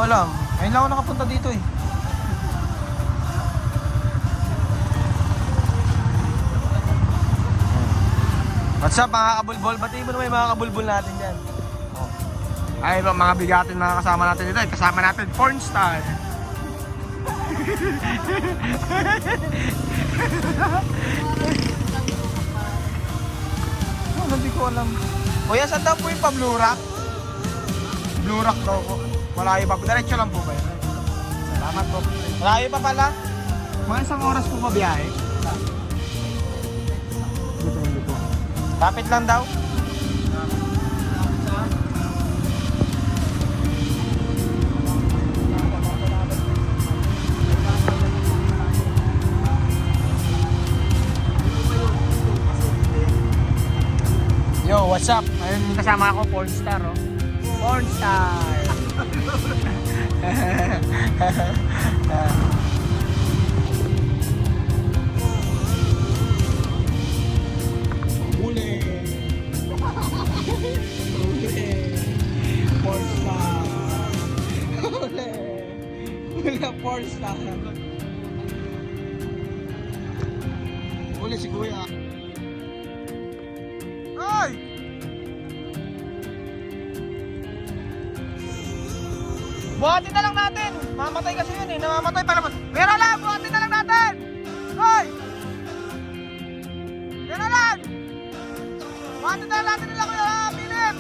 ko alam. Ayun lang ako nakapunta dito eh. What's up mga kabulbol? Batiin mo naman yung mga kabulbol natin dyan. Ay mga bigatin mga kasama natin dito. Kasama natin Pornstar. Oh, hindi ko alam. Kuya, saan daw po yung pa-Blue Rock? Blue Rock daw po. Malayo pa po. Diretso lang po ba yun? Salamat po. Malayo pa pala. Mga isang oras po ba biyahe? Dito po. Kapit lang daw. Yo, what's up? Ayun kasama ako, Pornstar, oh. Pornstar! Huli! Huli! Pornstar! Huli! Huli ang Pornstar! Huli si Kuya! Ay! Buhatin na lang natin! Mamatay kasi yun eh, namamatay pa naman. Pero lang, buhatin na lang natin! Hoy! Pero lang! Buhatin na lang natin nila Kuya Philip!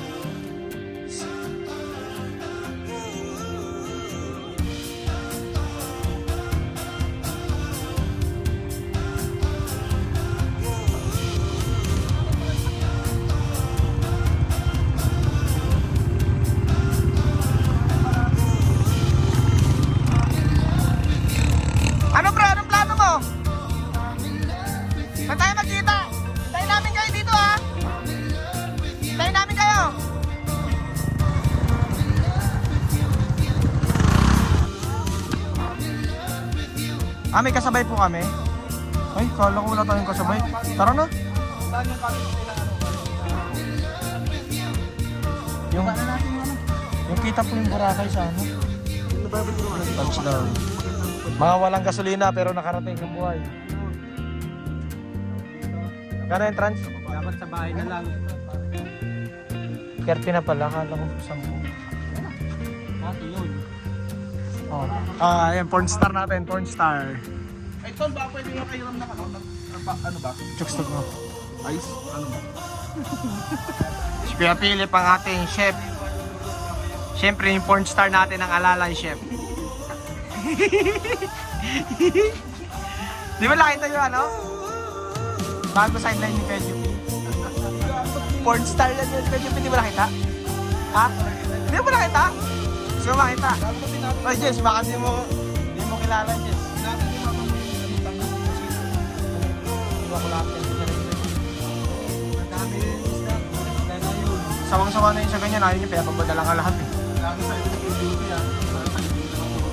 Ano bro? Anong plano mo? Saan tayo magkita? Hintayin namin kayo dito ha? Hintayin namin kayo! Ah, may kasabay po kami? Ay, kala ko wala tayong kasabay. Tara na! Yung kita po yung Boracay sa ano? Touchdown. Mga walang gasolina pero nakarating ng buhay. Gano'n entrance? Dapat sa bahay na lang. 30 na pala, kala ko 10. Ito yun. Oh. Ayan, Pornstar natin, Pornstar. Ay, Tol, baka pwede yung kayo na ano ba? Chokstop mo. Ice? Ano ba? Si Kuya Philip ang ating chef. Siyempre yung Pornstar natin ang alalay chef. Di ba nakita yung ano? Bago sideline ni Pejupi. Pornstar yan yun. Pejupi, di ba nakita? Ha? Di ba nakita? Gusto mo makita? Oh Jess, baka di mo kilala Jess. Sawang-sawa na yun sa ganyan. Ayaw niyo, kaya pabadala ka lahat eh.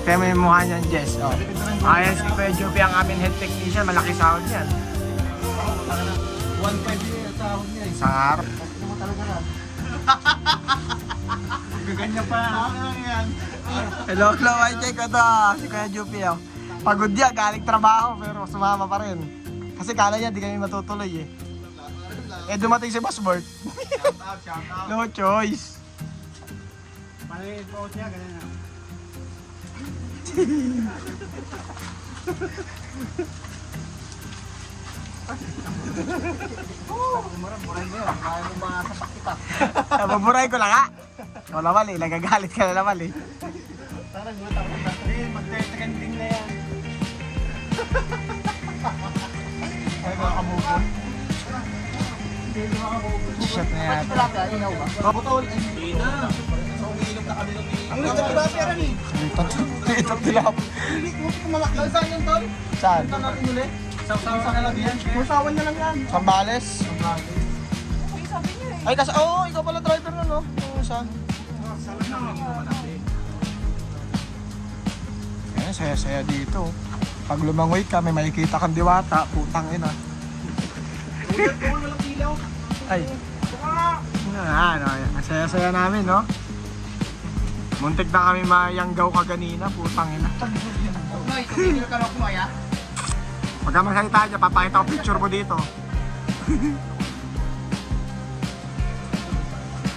Kaya may mukha niyan, Jess. Oh. Ayan si Kuya Joby, ang aming head technician. Malaki sahod niyan. 1.5 yung sahod niya eh. Isang araw. Ano mo talaga na? Gaganyan pa. Ano yan? Hello, I check ko to. Si Kuya Joby. Oh. Pagod niya, galing trabaho pero sumama pa rin. Kasi kala niya di kami matutuloy eh. Eh dumating si Boss Bert. Shout out. No choice. Paano yung post niya? Ganyan na. Mura-mura mo yun. Kaya mo mga sapak kita. Nababuray ko lang ha. O naman eh, nagagalit ka na naman eh. Tarang mo, tapos na. Magte-trending na yan. Ay mga kamukon. Hindi makakabukod. Shot na yan. Tilapia, inaw ba? Butol. Hindi na. So, umiinom na kami ng ang liit na tilapia rin eh. Itong tilap. Hindi mo malaki. Saan yung tol? Saan? Saan natin uli? Sa na lang yan. Musawan na lang yan. Sambales? Ay, kasi, oo, ikaw pala driver nun, no? Oo, saan? Ayan, saya-saya dito. Pag lumangoy ka, may makikita kang diwata, putang ina. Walang ilaw. Ay. Ano, saya-saya namin, no? Muntik na kami mayanggaw kaganina, putang ina. Nay, tumigil ka lang kumaya. Pagka magsalita dyan, papakita ko picture mo dito.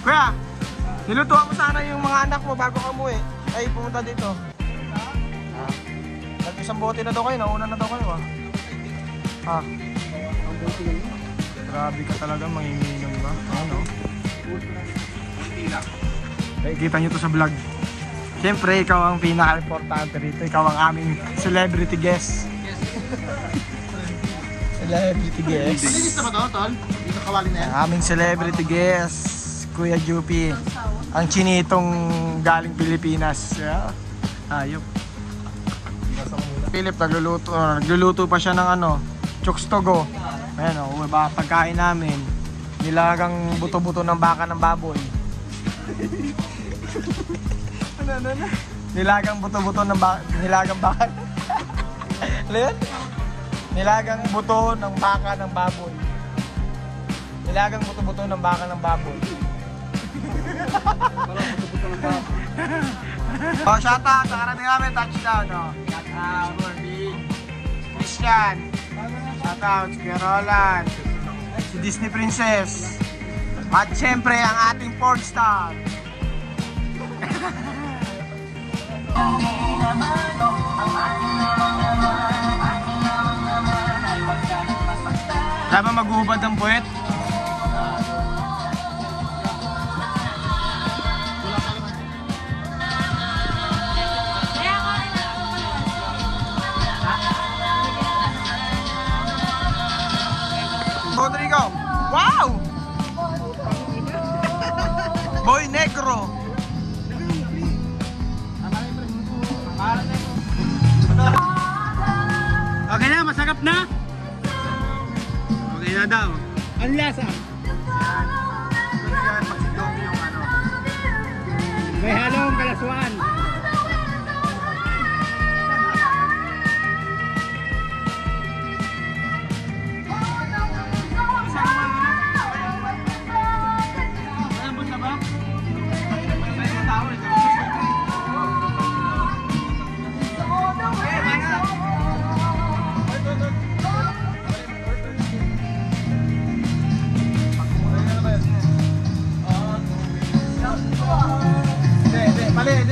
Kuya, nilutuan mo sana yung mga anak mo bago ka umuwi. Ay, pumunta dito. Nag-isang bote na daw kayo, nauna na daw kayo ah. Grabe ka talaga, manginginom ba? Ano? Eh, kita nyo to sa vlog. Siyempre, ikaw ang pinaka-importante rito. Ikaw ang aming celebrity guest. Celebrity guest. Nalinis na ba to, tol? Dito kawali na yan? Aming celebrity guest, Kuya Jupi. Ang chinitong galing Pilipinas. Yeah. Ayop. Philip, nagluluto pa siya ng ano, chooks togo. Ayan o, pagkain namin. Nilagang buto-buto ng baka ng baboy. Ano? Nilagang buto-buto ng nilagang baka. Ano yun? Nilagang buto ng baka ng baboy. Nilagang buto-buto ng baka ng baboy. Oh, shout out! Nakarating namin, touchdown, no? Shout out, Morby. Christian. Shout out, si Kuya Roland. Si Disney Princess. At syempre, ang ating porn star. Dapat mag-uubad ang puwet. Rodrigo. Wow! Boy Negro. Okay na, masarap na? Okay na daw. Ang lasa? May halong kalaswaan.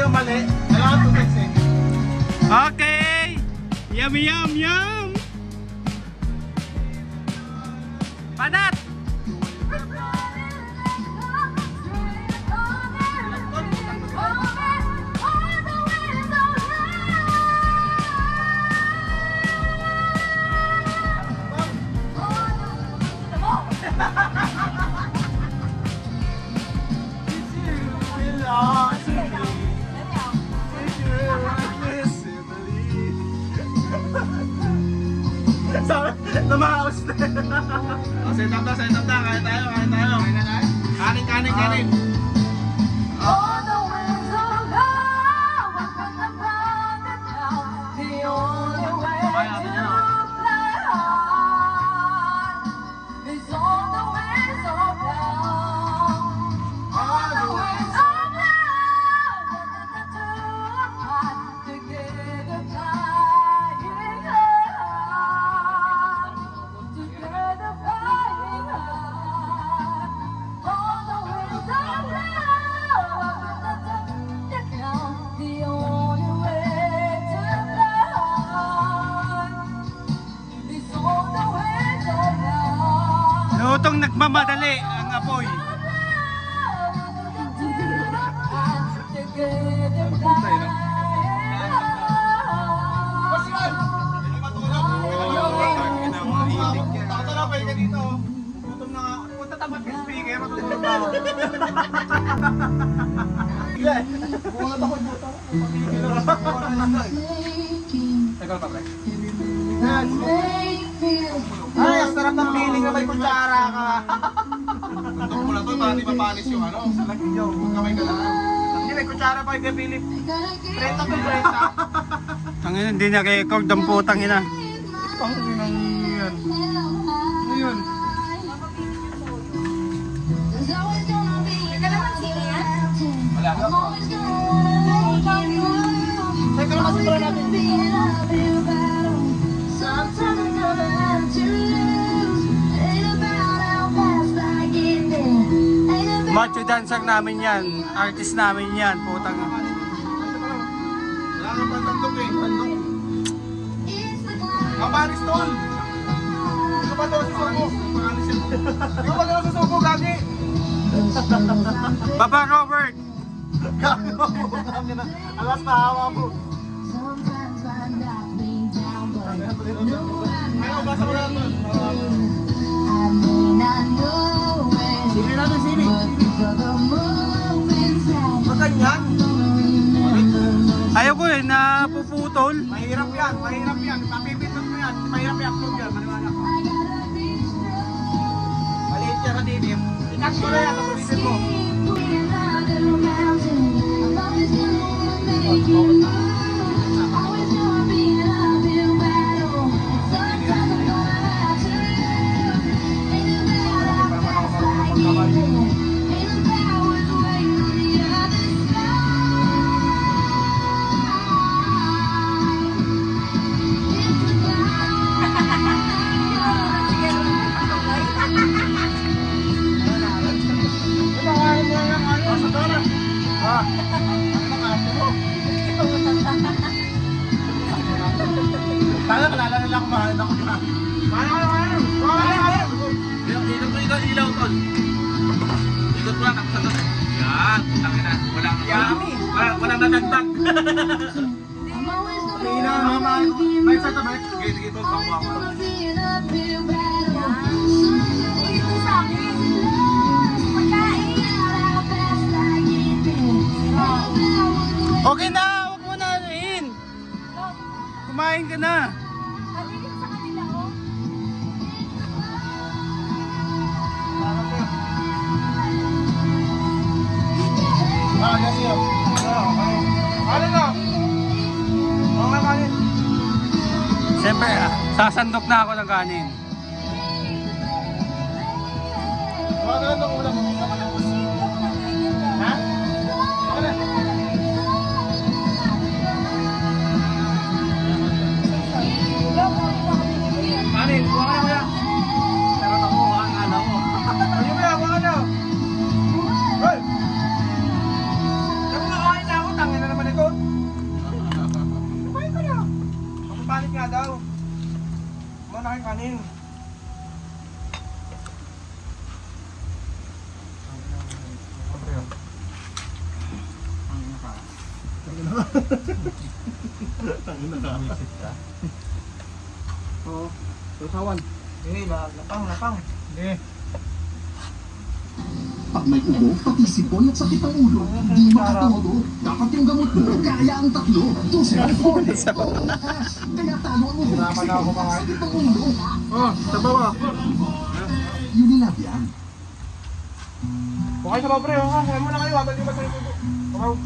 Mali. Kailangan tubig eh. Okay! Yum, yum, yum! Padat! Namahawas na. Oh, set up na. Kain tayo. Kanin. Lutong nagmamadali ang apoy. Ay, ang sarap ng feeling na may kutsara ka. Tutok mo lang to, para di mapanis yung ano. Yung kamay ka lang. Hindi, may kutsara pa yung Philip. 30 to 30. Ang ina, hindi na-record ang putang ina. Ang inang yan. Ayun. Wala. na kasi pala natin. Macho dancer namin yan. Artist namin yan. Putang. Wala kang pantandok eh. Tandok. Kapanis tol. Hindi ko pa daw susuko. Hindi ko pa daw susuko, gagi. Baba Robert. Gagi mo. Alas na hawa mo. Ayaw, basa mo na tol. Sili natin, sili. Maganyan. Ayaw ko eh, napuputol. Mahirap yan, mahirap yan. Papipindot mo yan. Mahirap i-upload yan, maniwala ko. Maliit yan ka, Didip. Ikat mo na yan, tapos ulitin mo. Kaya kalala nila kung mahal na ako. Kaya. Ikot mo ilaw, tol. Ikot mo lang, tapos sa tol. Yan, putangin na. Walang nadagdag. May isa to, Bek. Sige, tol, pakuha ko. Okay na, huwag mo na rin. Kumain ka na. Yes, yun. Ano na? Okay, kanin. Siyempre, sasandok na ako ng kanin. Ano na itong ulam? Ha? Ano na? Kanin, buka na kaya. Meron ako, akala ko. Ano ba yan? Buka na. Hoy! Naku, nakain na ako. Tangin na naman ito. Kumain ka na. Mapapalit nga daw. Kumain na kayong kanin. Oo. Tutawan. Hindi, lapang. Hindi. Pag may ubo, pati sipon at sakit ang ulo, di makatodo. Dapat yung gamot mo, kaya ang tatlo. 274. Kaya talo ang ubo, Hirapan na ako mga sakit ang ulo. Oh, sa baba. Unilab yan. Okay sa baba, pre. Kaya muna kayo. Habang di ba sa ito? Kabaw.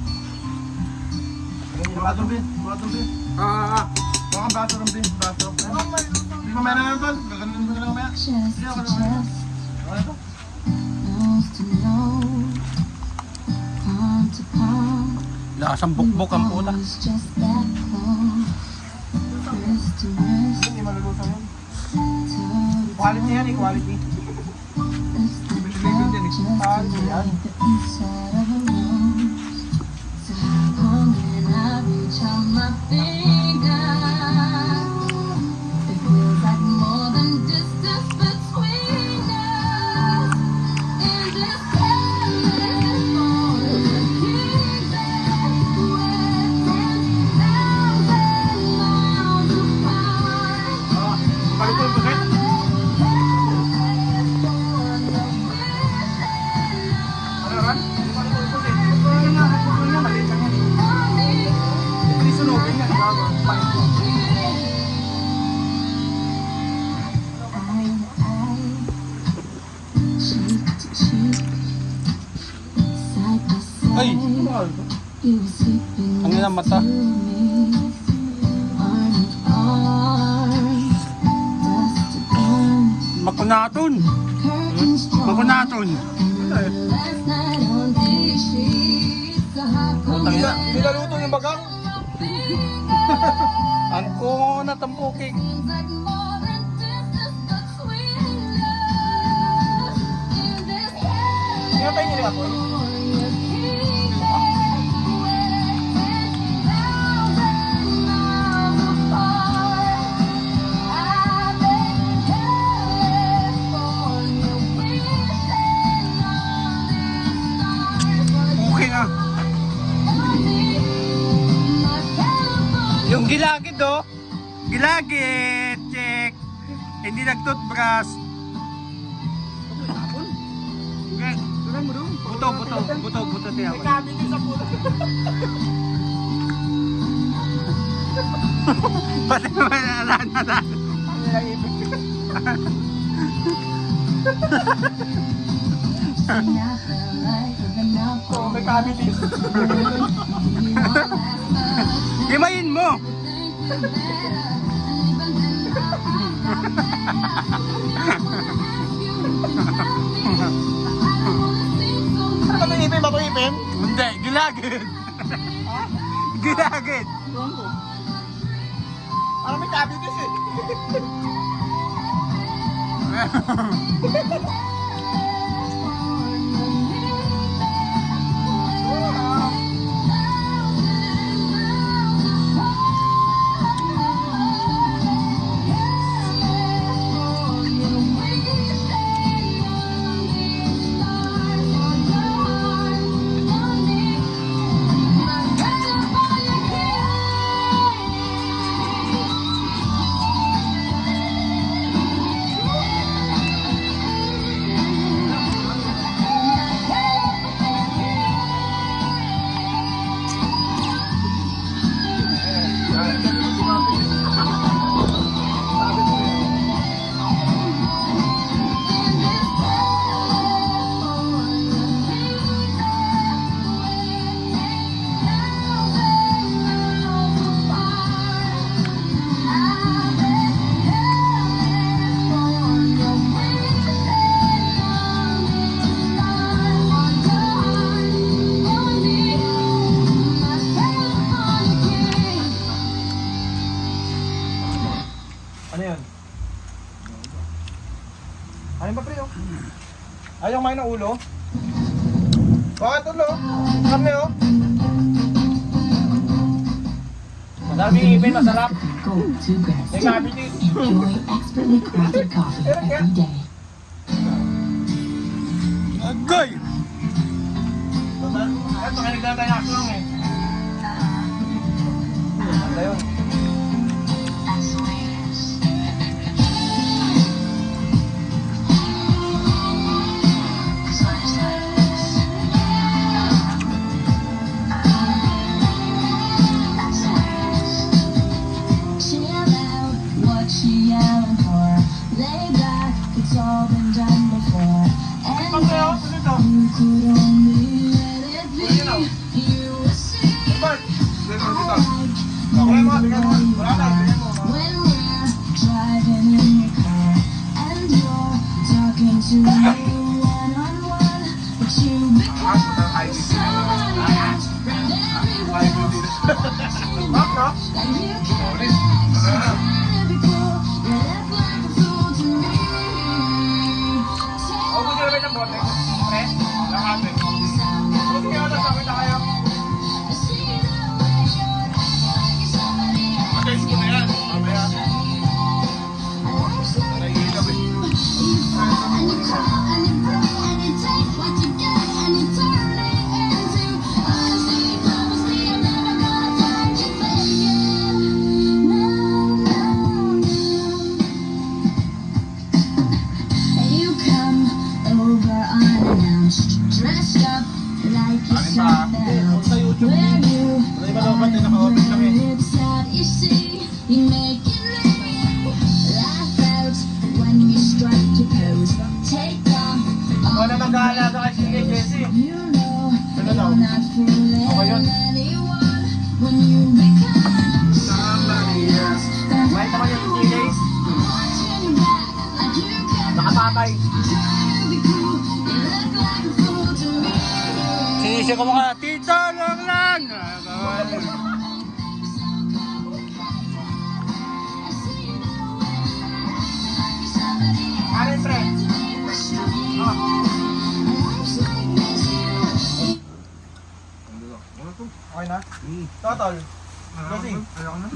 Bato bin. Baka bato rin bin. Bato. Hindi ko meron na tol. Gaganin mo na mamaya. Chest to chest, Okay ito. nose to nose, palm to palm. Lasang bukbok ang puta. Always just that close, wrist to wrist, Hindi malulusan yun. toe to Quality yan, equality. It's the Biligan din eh. just like the inside of a rose. So how come when I reach out my finger, it feels like more than distance between us. In this endless for the kingdom, we're 10,000 miles apart. Palikol ba kayo? Ano ran? Palikol ko din. Pupulin niya. Maliit lang yan. Hindi sunugin yan. Palikol. Cheek to cheek, side by side. Ay! You were sleeping Ang ina mata. next to me, arm in arm, dust to burn, Makunaton. curtains drawn. Makunaton. Last night on these sheets, so how come Nilaluto yung bagang? Ang ko na tampukik. Sino tayo nila po? Okay na. Yung gilagid oh. Gilagid. Check. Hindi nag-toothbrush. Okay. Buto tiyaw. Kabit yung sa puto. Pati naman alaan. Ang nilang ibig. Oo, may kabit yung Himayin mo. Ano ba ipin? Bato ipin? Hindi, gilagid. Gilagid. Parang may kabit yung eh. Ano yan? Ano ba pre? Ayaw kumain ng ulo? Bakit ulo? Kami oh. Madami ipin, masarap. Go to Grass. May kabit yung Enjoy expertly crafted coffee every day. Agoy! Ito, kaya nagdala tayo ako lang eh. Ano yun? Chill out, what she yelling for? Lay back, it's all been done before. And Pag kayo, ano ito? you could only let it be. You will see Bart, dito dito. like Okay mo, bigyan mo. Wala na, bigyan mo. when we're driving in your car and you're talking to me one-on-one, but you become somebody else and everyone Bak, no? like you can't relax, trying to be cool, you act like a fool to me. O, gusto nyo ng bote? Pre? Lakate. Gusto nyo na sabi na kayo? Matayin ko na yan. Mamaya. Naiigap eh. Okay na? Total. Kasi. Ayoko na.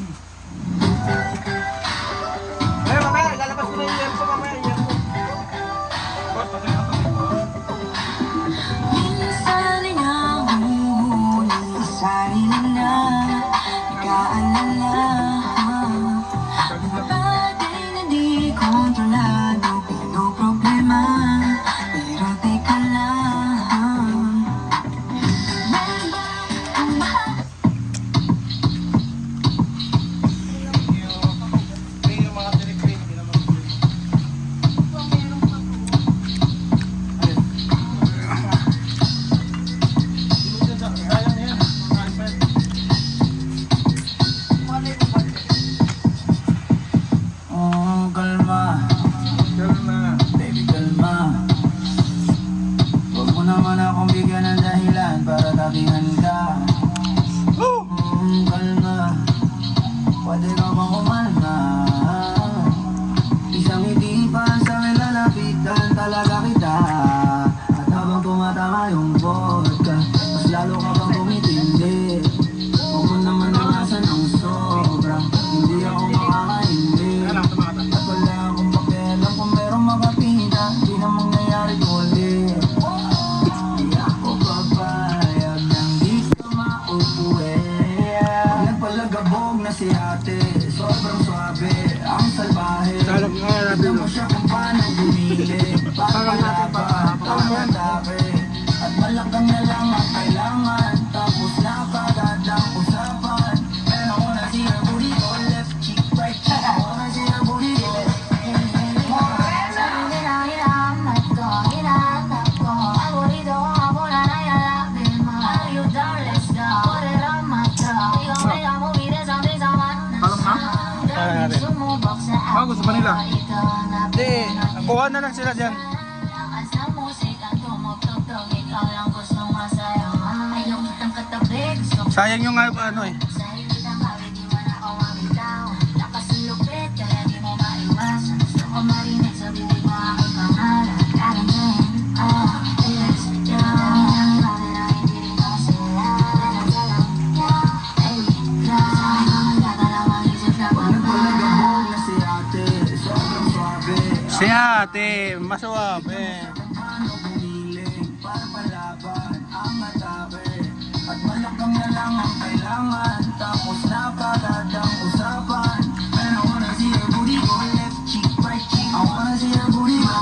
Eh, mamaya, lalabas ko na yung yelso mamaya. Boss, patay na to. Minsan ay nahuhuli sa sarili na nag-aalala. Mga bagay na di kontrolado, pero problema, pero teka lang. Meron ba ang mahal? Yung mga tinik-tinik, hindi naman. Oh, kalma. Baby, kalma. Huwag mo naman akong bigyan ng dahilan para tabihan ka. Kalma. Pwede ka bang kumalma? Isang hindi pa sa akin lalapitan talaga kita. At habang tumatama yung vodka, mas lalo ka bang tumitindi. Huwag mo naman nalasan ng sobra, hindi ako makakaindi. At wala akong pakialam kung merong makapita, di na mangyayari ulit. Di ako papayag nang di ka mauuwi. Nagpalagabog na si ate, sobrang swabe, ang salbahe. Tignan mo siya kung paano bumili, papalapa, pangatake. At malakang na lang ang kailangan, tapos na kagad ang usapan. Pero ako na si booty ko, left cheek, right cheek. Ako na si booty ko. Gusto pa nila? Hindi, kuha na lang sila dyan. Sayang yung ano eh. Nagpalagabog na si ate, sobrang swabe. Si ate, masuwabe. Paano bumiling para palaban ang atake. At malakang na lang ang kailangan, tapos na kagad ang usapan. Pero ako na si booty ko, left cheek, right cheek. Ako na si booty ko.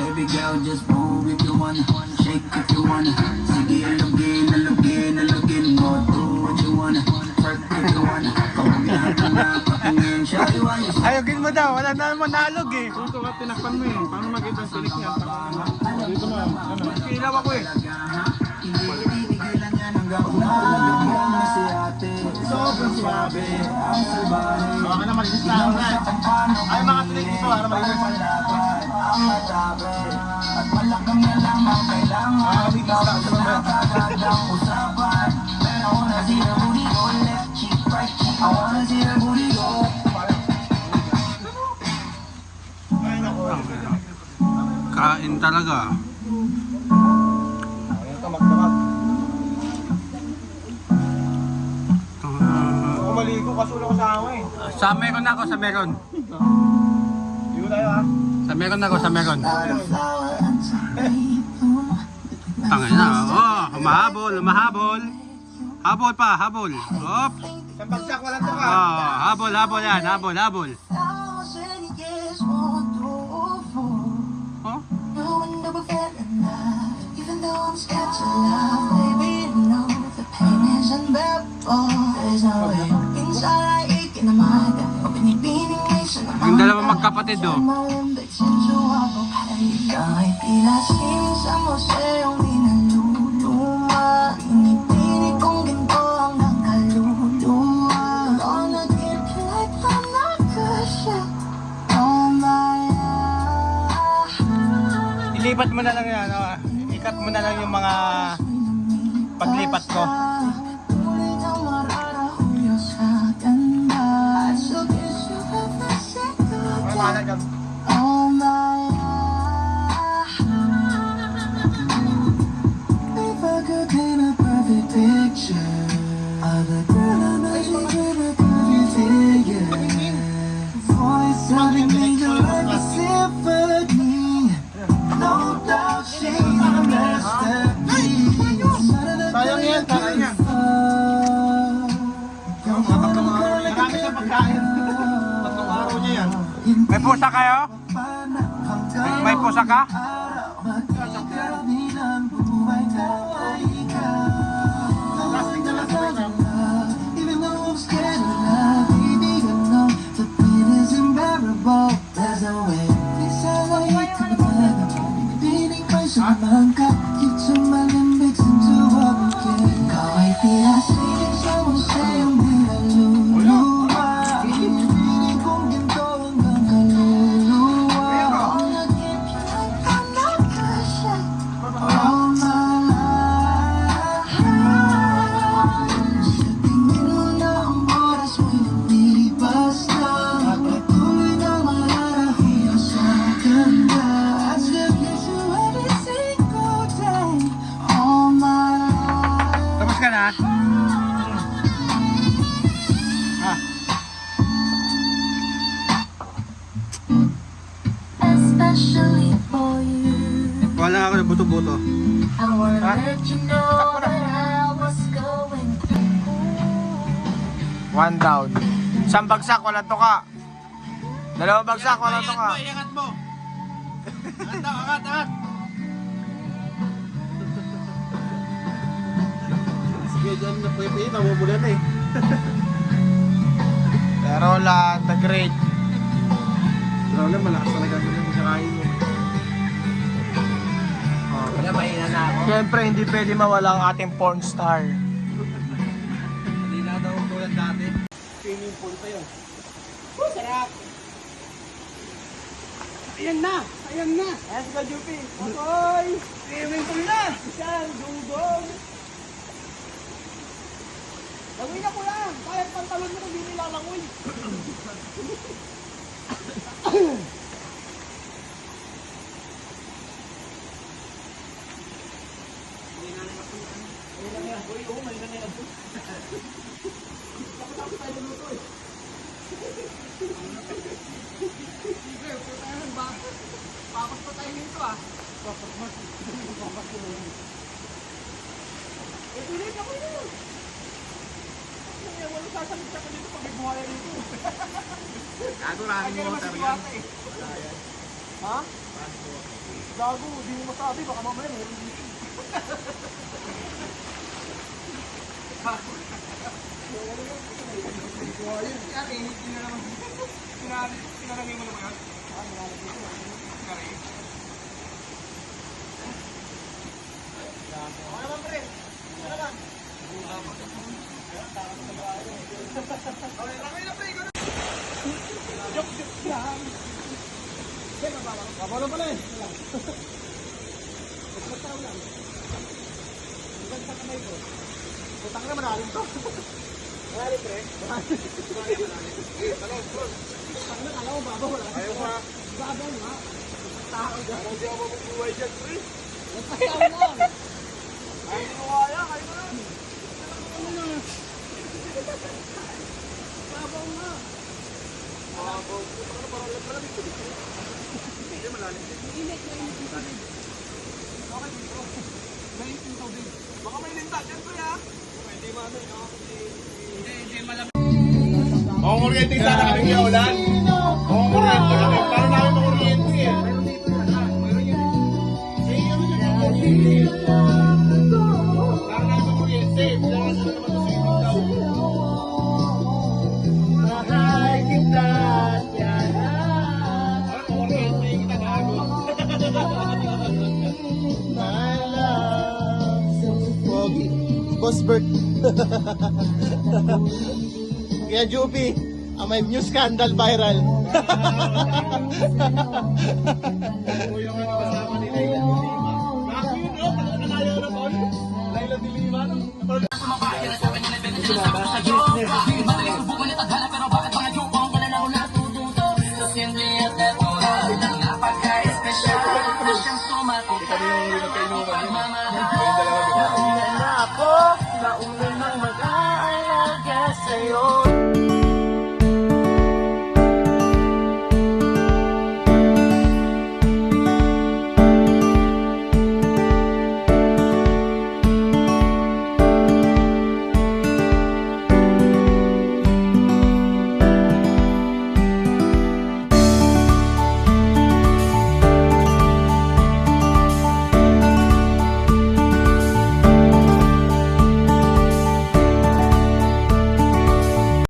Baby girl, just move if you wanna, shake if you wanna. Sige, alugin, alugin, alugin mo. Do what you wanna, twerk if you wanna. Kawagyan ka na, pakingin siya, iwayos. Ayogin mo daw, wala na naman nalog eh. Ito ka, tinakpan mo eh. Paano makita ang tinik niya? Dito mo, ano? Ilaw ako eh. Hindi titigilan yan hanggang umalagang na si ate. Sobrang swabe, ang salbahe. Baka na malinis na ako na. Ay, mga tinik dito, para malinis. Ang atake. At malakang na lang ang kailangan. Tapos na kagad ang usapan. Pero ako na si booty ko, left cheek, right cheek. Ako na si booty ko. Kain talaga. Maligo, kasulo ko sa ako eh. Sa meron ako, sa meron. Ligo tayo ha. Sa meron ako, sa meron. Flower until Tangin na, oh, humahabol, humahabol. Habol pa, habol. Hop. Sa bagsak, wala to ka. Oh, habol, habol yan, habol, habol. Oh, Even though I'm scared to love, baby, you know the pain is unbearable. There's no way inside I ache in the mind. Binibining nation ng yung dalawang magkapatid oh. Kahit tila sa museyong di naluluma. Inipinig kong ginto hanggang kaluluma. Gonna get like I'm not good shit. Oh my God. Ilipat mo na lang yan, oh. Ikat mo na lang yung mga paglipat ko. Tuloy na mararahulyo sa ganda. So guess you have the second. Oh my God. Never could the girl I met you could everything, yeah. Voice telling me you like a symphony. No doubt she's a masterpiece. Sayang yan, sayang yan. Marami siyang pagkain. Tatlong araw niya yan. May pusa kayo? May pusa ka? Even though I'm scared of love, baby, you know the pain is unbearable. There's no way. Isa'y kalaban, pipiling pa siya mangka. Hit yung malambig into a bouquet. Ikaw ay tiyasing sa museyong di naluluwa. Pinipiling kong ginto hanggang kaluluwa. I'll not give you like I'm not pressure. All my life. Sa tingin mo na ang oras mo'y lumipas na. At patuloy na malarahuya sa ganda. I still kiss you every single day. All my life. Tapos ka na? Especially for you. Wala ako na buto-buto. I wanna let you know that I was going through. One down. Isang bagsak, walang tuka. Dalawang bagsak, walang tuka. Iangat mo. Angat. Sige, dyan na pwede. Namumulan na eh. Pero lang, the great. Pero lang, malakas talaga yung kain mo. Wala, mahina na ako. Siyempre, hindi pwede mawala ang ating porn star. Hindi na daw tulad dati. Swimming pool pa yun. Sarap! Ayan na! Let's go, Jupi! Otoy! Swimming pool na! Isang dugong! Langoy na ko lang! Kahit pantalon mo hindi nila langoy! Bakit pa tayo nito ah? Tuloy ako yun! Wala sasalit ako dito pag may buhaya dito. Gago, running water yan. Ha? Gago, di mo masabi, baka mamaya meron dito. Sinalagay mo naman yan? Nilalagay ko. Sinalagay. Ano naman pre? Ano naman? Okay, ramay na pre! Joke lang! Babaw na pala eh! Magpataw lang. Hanggang sa kamay ko. Putang na manalim to. Manalim pre? Manalim. Putang na kala ko babaw wala. Ayaw pa. Babaw nga. Tao dyan. Parang di ako mabubuhay dyan pre. Ayaw lang. Ayaw mo kaya. Ayaw mo lang. Babaw nga. Babaw. Parang malamig ko dito. Hindi malalim din. Init yung tubig. Okay dito. Mainit yung tubig. Baka may linta dyan ko ya. Hindi mano eh. Hindi malamig. Kung kuryente sana kami kaya ulan. Kung kuryente kami. Paano namin makuryente eh? Meron yan. Paano namin makuryente? Bilangan sila naman sa swimming daw. Mahal kita, Parang kuryente yung kita gago. my love. Pogi. Boss Bert. Kaya Jupi, may new scandal viral. Kuya nga nakasama ni Laila de Lima. Gago yun no? Talaga ayaw na tol. Laila de Lima no? Ako, naulo ng mag-aalala. sa'yo.